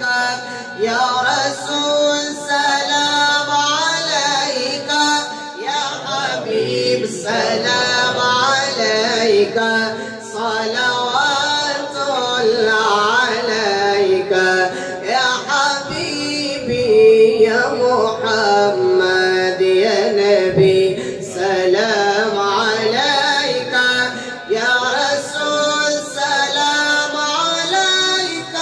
عليك يا رسول سلام عليك يا حبيب سلام عليك صلوات الله عليك يا حبيبي يا محمد يا نبي سلام عليك يا رسول سلام عليك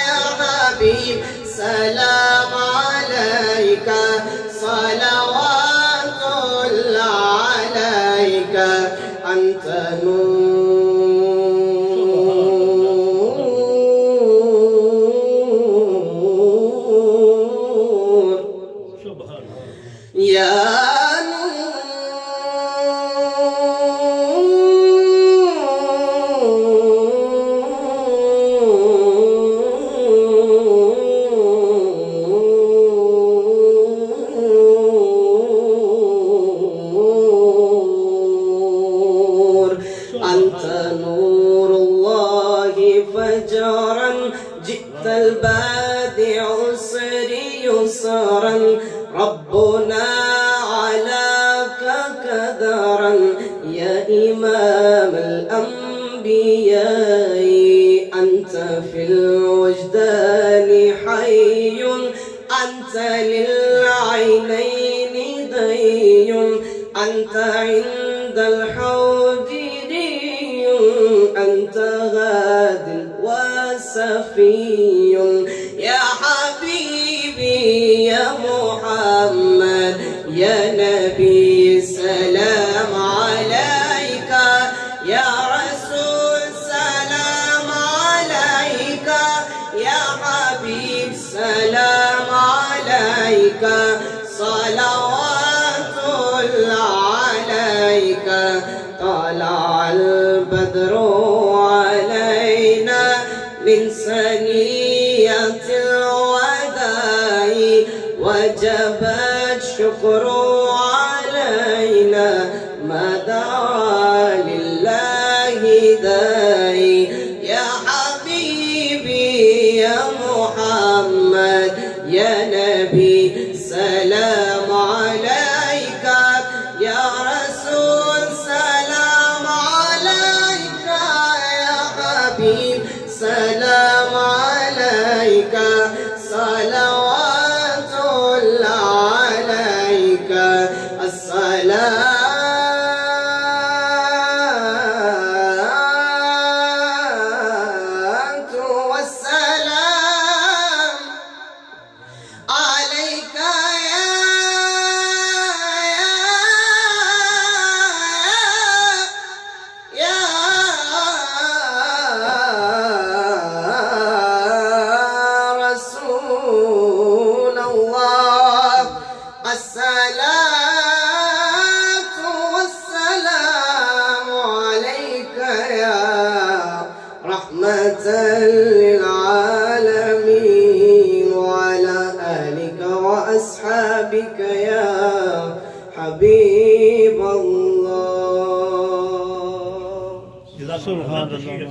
يا حبيب سلام عليك صلوات الله عليك أنت نور يا أنت نور الله فجرا جئت البادع عسري يسرا ربنا علاك كدرا يا إمام الأنبياء أنت في الوجدان حي أنت للعينين ضي أنت عند الحوض أنت غاد وسفي يا حبيبي يا محمد يا نبي سلام عليك يا رسول سلام عليك يا حبيب سلام عليك صلوات الله عليك طلع البدر علينا من ثنية الوداع وجب الشكر علينا ما دعا لله داعي يا حبيبي يا محمد يا نبي سلام عليك يا رسول سلام عليك يا حبيب سلام عليك صلوات الله عليك الصلاة والسلام عليك يا رسول الله الصلاة والسلام عليك يا رحمة للعالمين وعلى آلك وأصحابك يا حبيب الله.